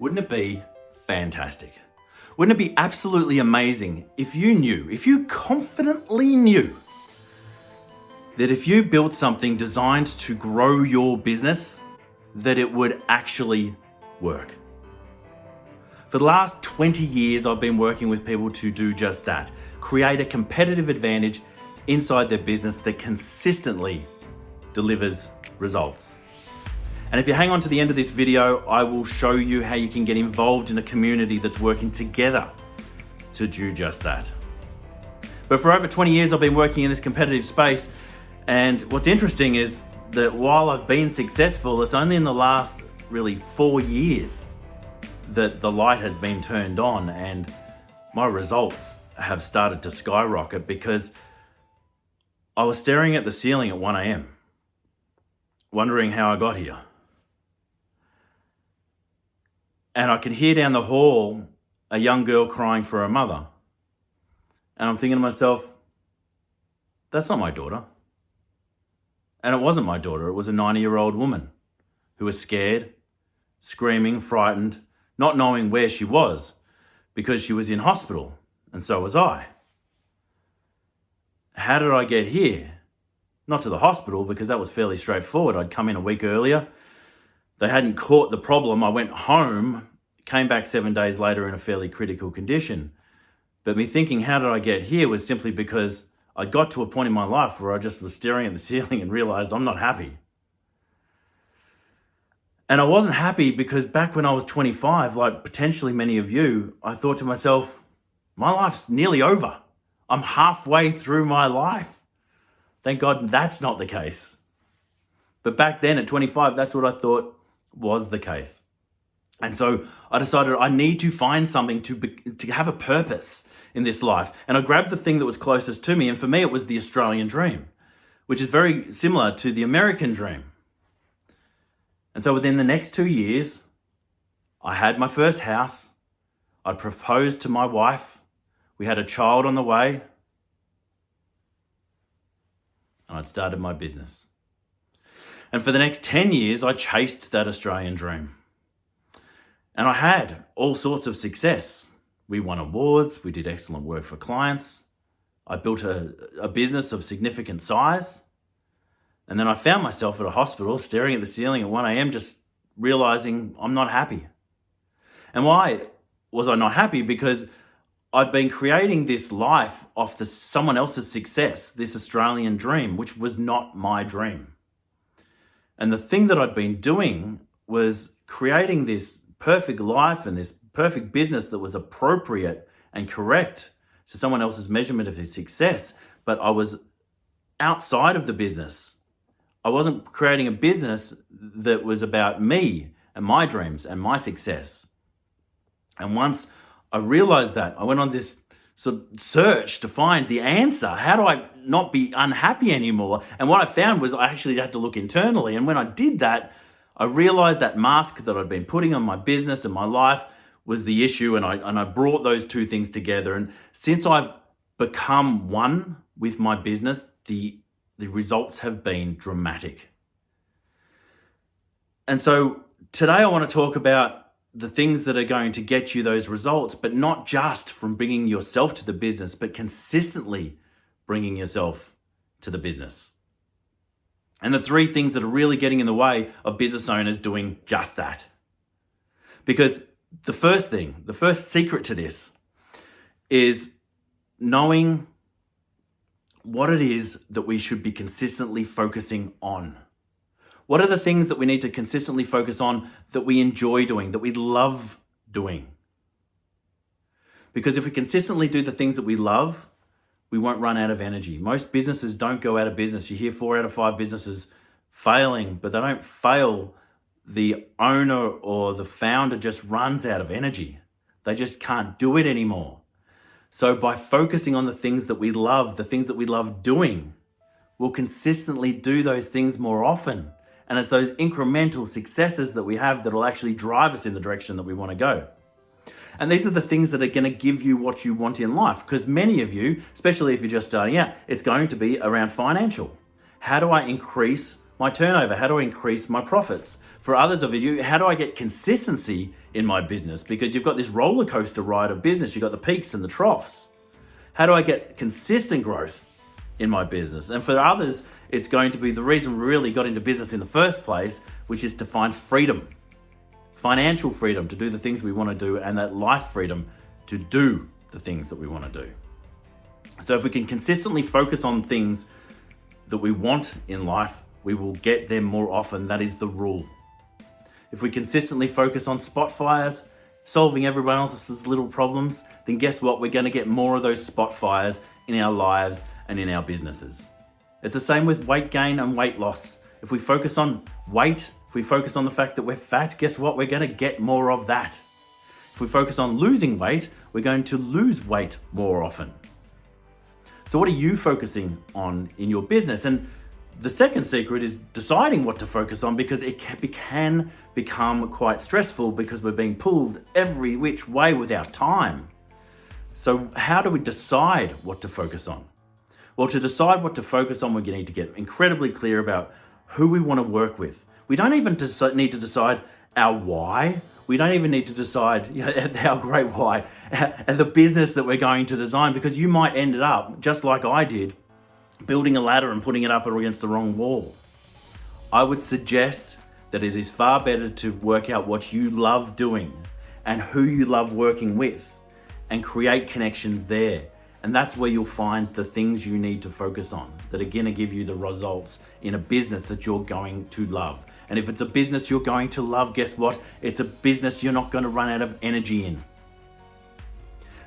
Wouldn't it be fantastic? Wouldn't it be absolutely amazing if you confidently knew that if you built something designed to grow your business, that it would actually work? For the last 20 years, I've been working with people to do just that. Create a competitive advantage inside their business that consistently delivers results. And if you hang on to the end of this video, I will show you how you can get involved in a community that's working together to do just that. But for over 20 years, I've been working in this competitive space. And what's interesting is that while I've been successful, it's only in the last really 4 years that the light has been turned on and my results have started to skyrocket, because I was staring at the ceiling at 1 a.m. wondering how I got here. And I could hear down the hall a young girl crying for her mother. And I'm thinking to myself, that's not my daughter. And it wasn't my daughter, it was a 90-year-old woman who was scared, screaming, frightened, not knowing where she was because she was in hospital, and so was I. How did I get here? Not to the hospital, because that was fairly straightforward. I'd come in a week earlier. They hadn't caught the problem. I went home, came back 7 days later in a fairly critical condition. But me thinking, how did I get here, was simply because I got to a point in my life where I just was staring at the ceiling and realized I'm not happy. And I wasn't happy because back when I was 25, like potentially many of you, I thought to myself, my life's nearly over. I'm halfway through my life. Thank God that's not the case. But back then at 25, that's what I thought was the case. And so I decided I need to find something to have a purpose in this life. And I grabbed the thing that was closest to me. And for me, it was the Australian dream, which is very similar to the American dream. And so within the next 2 years, I had my first house. I proposed to my wife. We had a child on the way. And I'd started my business. And for the next 10 years, I chased that Australian dream. And I had all sorts of success. We won awards, we did excellent work for clients. I built a business of significant size. And then I found myself at a hospital staring at the ceiling at 1 a.m. just realizing I'm not happy. And why was I not happy? Because I'd been creating this life off someone else's success, this Australian dream, which was not my dream. And the thing that I'd been doing was creating this perfect life and this perfect business that was appropriate and correct to someone else's measurement of his success. But I was outside of the business. I wasn't creating a business that was about me and my dreams and my success. And once I realized that, I went on this sort of search to find the answer. How do I not be unhappy anymore? And what I found was I actually had to look internally. And when I did that, I realized that mask that I'd been putting on my business and my life was the issue. And I brought those two things together. And since I've become one with my business, the results have been dramatic. And so today I want to talk about the things that are going to get you those results, but not just from bringing yourself to the business, but consistently bringing yourself to the business. And the 3 things that are really getting in the way of business owners doing just that. Because the first secret to this is knowing what it is that we should be consistently focusing on. What are the things that we need to consistently focus on that we enjoy doing, that we love doing? Because if we consistently do the things that we love, we won't run out of energy. Most businesses don't go out of business. You hear 4 out of 5 businesses failing, but they don't fail. The owner or the founder just runs out of energy. They just can't do it anymore. So by focusing on the things that we love, the things that we love doing, we'll consistently do those things more often. And it's those incremental successes that we have that will actually drive us in the direction that we want to go. And these are the things that are going to give you what you want in life. Because many of you, especially if you're just starting out, it's going to be around financial. How do I increase my turnover? How do I increase my profits? For others of you, how do I get consistency in my business? Because you've got this roller coaster ride of business. You've got the peaks and the troughs. How do I get consistent growth in my business? And for others, it's going to be the reason we really got into business in the first place, which is to find freedom, financial freedom to do the things we want to do, and that life freedom to do the things that we want to do. So if we can consistently focus on things that we want in life, we will get them more often. That is the rule. If we consistently focus on spot fires, solving everyone else's little problems, then guess what? We're going to get more of those spot fires in our lives and in our businesses. It's the same with weight gain and weight loss. If we focus on weight, if we focus on the fact that we're fat, guess what? We're going to get more of that. If we focus on losing weight, we're going to lose weight more often. So what are you focusing on in your business? And the second secret is deciding what to focus on, because it can become quite stressful because we're being pulled every which way with our time. So how do we decide what to focus on? Well, to decide what to focus on, we need to get incredibly clear about who we want to work with. We don't even need to decide our why. We don't even need to decide our great why and the business that we're going to design, because you might end up, just like I did, building a ladder and putting it up against the wrong wall. I would suggest that it is far better to work out what you love doing and who you love working with and create connections there. And that's where you'll find the things you need to focus on that are going to give you the results in a business that you're going to love. And if it's a business you're going to love, guess what? It's a business you're not going to run out of energy in.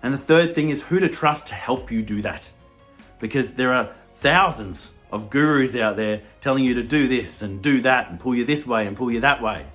And the third thing is who to trust to help you do that. Because there are thousands of gurus out there telling you to do this and do that and pull you this way and pull you that way.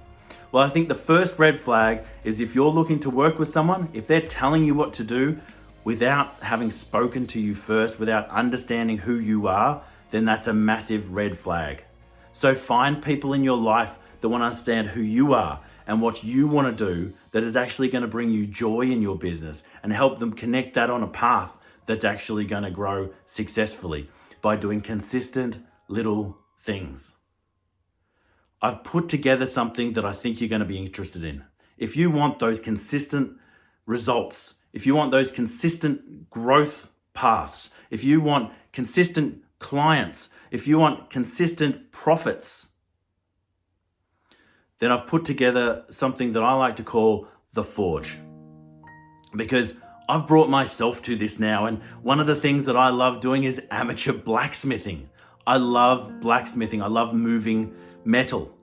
Well, I think the first red flag is if you're looking to work with someone, if they're telling you what to do without having spoken to you first, without understanding who you are, then that's a massive red flag. So find people in your life that want to understand who you are and what you want to do that is actually going to bring you joy in your business, and help them connect that on a path that's actually going to grow successfully by doing consistent little things. I've put together something that I think you're going to be interested in. If you want those consistent results, if you want those consistent growth paths, if you want consistent clients, if you want consistent profits, then I've put together something that I like to call the Forge. Because I've brought myself to this now, and one of the things that I love doing is amateur blacksmithing. I love blacksmithing. I love moving metal.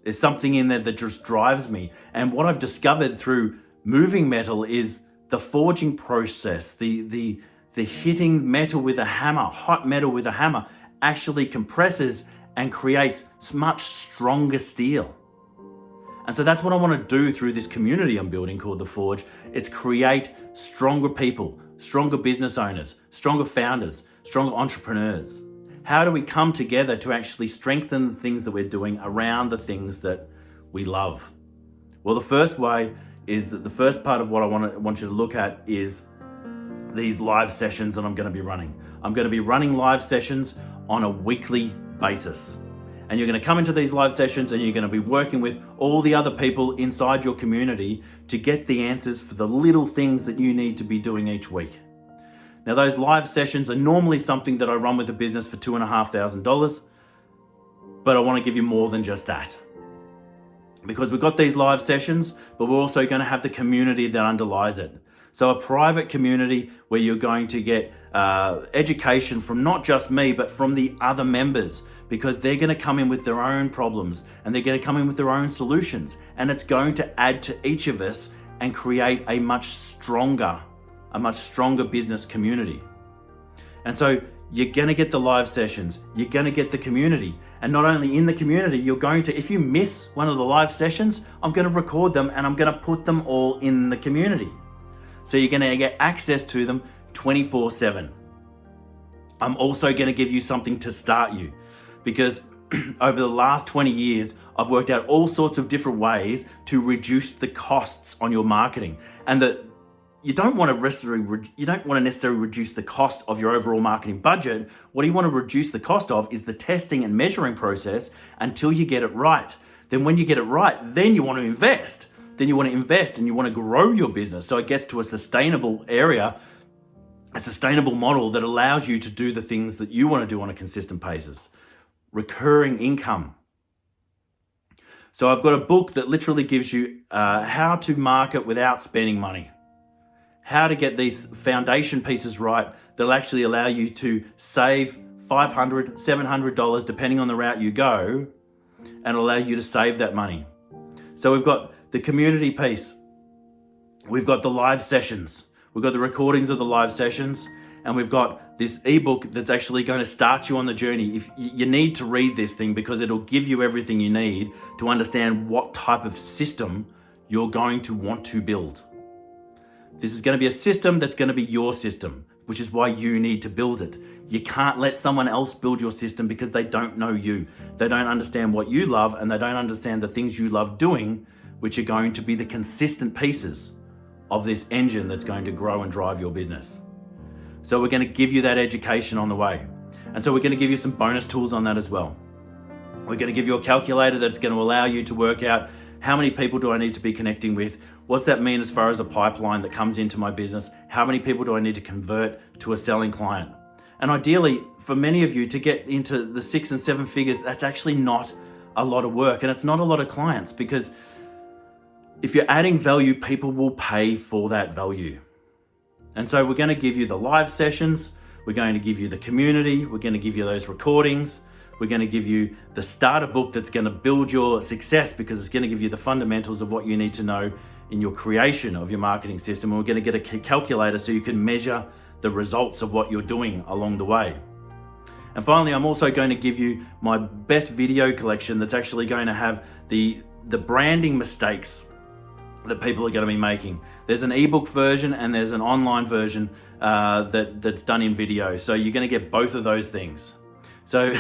There's something in there that just drives me. And what I've discovered through moving metal is the forging process, the hitting metal with a hammer, hot metal with a hammer, actually compresses and creates much stronger steel. And so that's what I want to do through this community I'm building called The Forge. It's create stronger people, stronger business owners, stronger founders, stronger entrepreneurs. How do we come together to actually strengthen the things that we're doing around the things that we love? Well, the first way is that the first part of what I want you to look at is these live sessions that I'm going to be running. I'm going to be running live sessions on a weekly basis. And you're going to come into these live sessions and you're going to be working with all the other people inside your community to get the answers for the little things that you need to be doing each week. Now, those live sessions are normally something that I run with a business for $2,500, but I want to give you more than just that. Because we've got these live sessions, but we're also going to have the community that underlies it. So a private community where you're going to get education from not just me, but from the other members, because they're going to come in with their own problems and they're going to come in with their own solutions. And it's going to add to each of us and create a much stronger business community. And so you're going to get the live sessions, you're going to get the community. And not only in the community, you're going to, if you miss one of the live sessions, I'm going to record them and I'm going to put them all in the community. So you're going to get access to them 24/7. I'm also going to give you something to start you, because over the last 20 years, I've worked out all sorts of different ways to reduce the costs on your marketing. And that you don't want to necessarily reduce the cost of your overall marketing budget. What you want to reduce the cost of is the testing and measuring process until you get it right. Then when you get it right, then you want to invest. Then you want to invest and you want to grow your business so it gets to a sustainable area, a sustainable model that allows you to do the things that you want to do on a consistent basis. Recurring income. So I've got a book that literally gives you how to market without spending money. How to get these foundation pieces right that'll actually allow you to save $500, $700 depending on the route you go, and allow you to save that money. So we've got the community piece. We've got the live sessions. We've got the recordings of the live sessions, and we've got this ebook that's actually going to start you on the journey. If you need to read this thing because it'll give you everything you need to understand what type of system you're going to want to build. This is going to be a system that's going to be your system, which is why you need to build it. You can't let someone else build your system because they don't know you. They don't understand what you love, and they don't understand the things you love doing, which are going to be the consistent pieces of this engine that's going to grow and drive your business. So we're going to give you that education on the way. And so we're going to give you some bonus tools on that as well. We're going to give you a calculator that's going to allow you to work out how many people do I need to be connecting with? What's that mean as far as a pipeline that comes into my business? How many people do I need to convert to a selling client? And ideally, for many of you to get into the 6 and 7 figures, that's actually not a lot of work, and it's not a lot of clients, because if you're adding value, people will pay for that value. And so we're going to give you the live sessions, we're going to give you the community, we're going to give you those recordings, we're going to give you the starter book that's going to build your success, because it's going to give you the fundamentals of what you need to know in your creation of your marketing system. And we're going to get a calculator so you can measure the results of what you're doing along the way. And finally, I'm also going to give you my best video collection that's actually going to have the branding mistakes that people are going to be making. There's an ebook version and there's an online version that's done in video. So you're going to get both of those things. So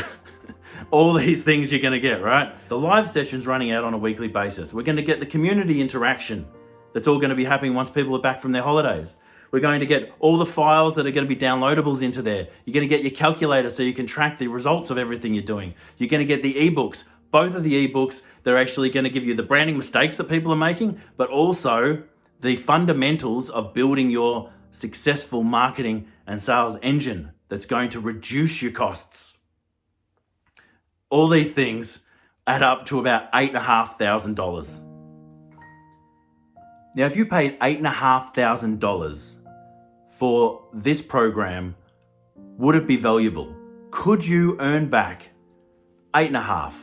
all these things you're going to get, right? The live session's running out on a weekly basis. We're going to get the community interaction that's all going to be happening once people are back from their holidays. We're going to get all the files that are going to be downloadables into there. You're going to get your calculator so you can track the results of everything you're doing. You're going to get the ebooks. Both of the ebooks, they're actually going to give you the branding mistakes that people are making, but also the fundamentals of building your successful marketing and sales engine that's going to reduce your costs. All these things add up to about $8,500. Now, if you paid $8,500 for this program, would it be valuable? Could you earn back $8,500,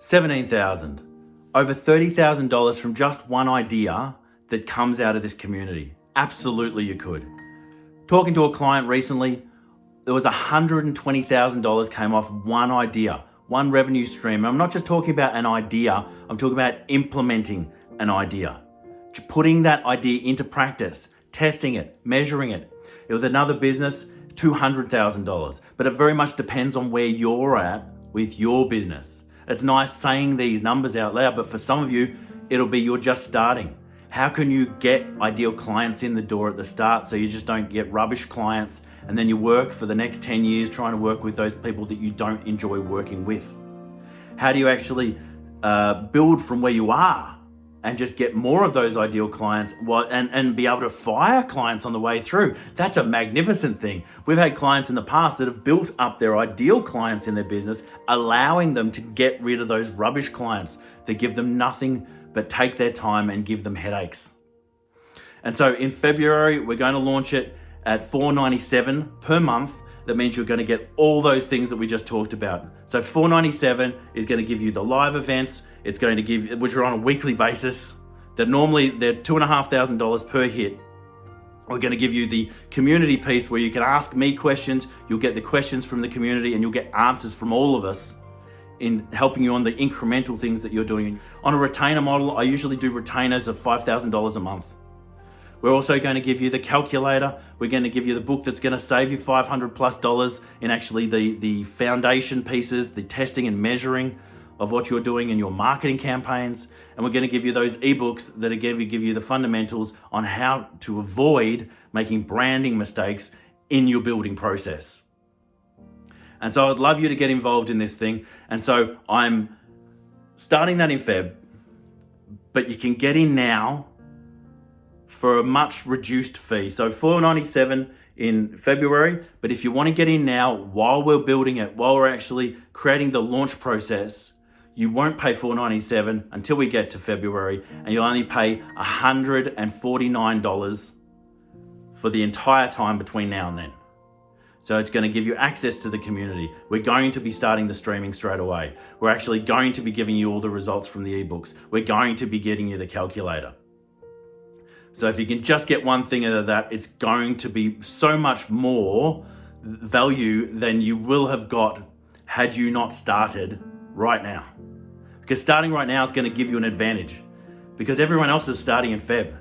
$17,000, over $30,000 from just one idea that comes out of this community? Absolutely, you could. Talking to a client recently, there was $120,000 came off one idea, one revenue stream. I'm not just talking about an idea, I'm talking about implementing an idea, putting that idea into practice, testing it, measuring it. It was another business, $200,000. But it very much depends on where you're at with your business. It's nice saying these numbers out loud, but for some of you, it'll be you're just starting. How can you get ideal clients in the door at the start so you just don't get rubbish clients and then you work for the next 10 years trying to work with those people that you don't enjoy working with? How do you actually build from where you are and just get more of those ideal clients and be able to fire clients on the way through? That's a magnificent thing. We've had clients in the past that have built up their ideal clients in their business, allowing them to get rid of those rubbish clients that give them nothing but take their time and give them headaches. And so in February, we're going to launch it at $497 per month. That means you're going to get all those things that we just talked about. So $497 is going to give you the live events. It's going to give, which are on a weekly basis. They're $2,500 per hit. We're going to give you the community piece where you can ask me questions. You'll get the questions from the community and you'll get answers from all of us in helping you on the incremental things that you're doing. On a retainer model, I usually do retainers of $5,000 a month. We're also going to give you the calculator. We're going to give you the book that's going to save you $500+ in actually the foundation pieces, the testing and measuring of what you're doing in your marketing campaigns. And we're going to give you those ebooks that again give you the fundamentals on how to avoid making branding mistakes in your building process. And so I'd love you to get involved in this thing. And so I'm starting that in Feb, but you can get in now for a much reduced fee. So $4.97 in February, but if you want to get in now while we're building it, while we're actually creating the launch process, you won't pay $4.97 until we get to February, and you'll only pay $149 for the entire time between now and then. So it's going to give you access to the community. We're going to be starting the streaming straight away. We're actually going to be giving you all the results from the ebooks. We're going to be getting you the calculator. So if you can just get one thing out of that, it's going to be so much more value than you will have got had you not started right now. Because starting right now is going to give you an advantage, because everyone else is starting in Feb.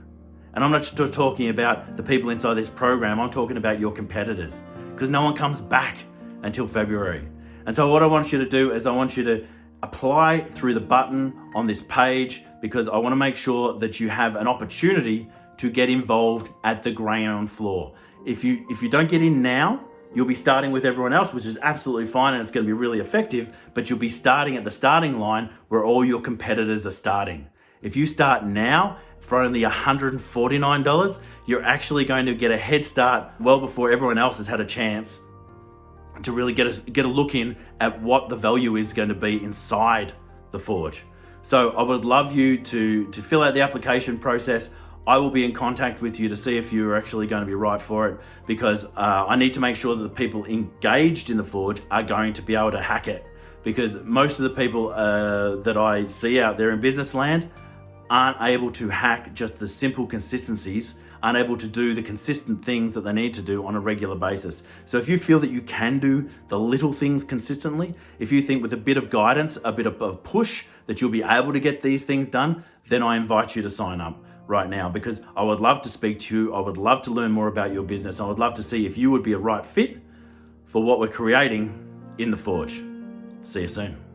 And I'm not just talking about the people inside this program, I'm talking about your competitors, because no one comes back until February. And so what I want you to do is I want you to apply through the button on this page, because I want to make sure that you have an opportunity to get involved at the ground floor. If you don't get in now, you'll be starting with everyone else, which is absolutely fine, and it's going to be really effective, but you'll be starting at the starting line where all your competitors are starting. If you start now for only $149, you're actually going to get a head start well before everyone else has had a chance to really get a look in at what the value is going to be inside the Forge. So I would love you to fill out the application process. I will be in contact with you to see if you're actually going to be right for it, because I need to make sure that the people engaged in the Forge are going to be able to hack it, because most of the people that I see out there in business land aren't able to hack just the simple consistencies, aren't able to do the consistent things that they need to do on a regular basis. So if you feel that you can do the little things consistently, if you think with a bit of guidance, a bit of a push, that you'll be able to get these things done, then I invite you to sign up right now, because I would love to speak to you. I would love to learn more about your business. I would love to see if you would be a right fit for what we're creating in the Forge. See you soon.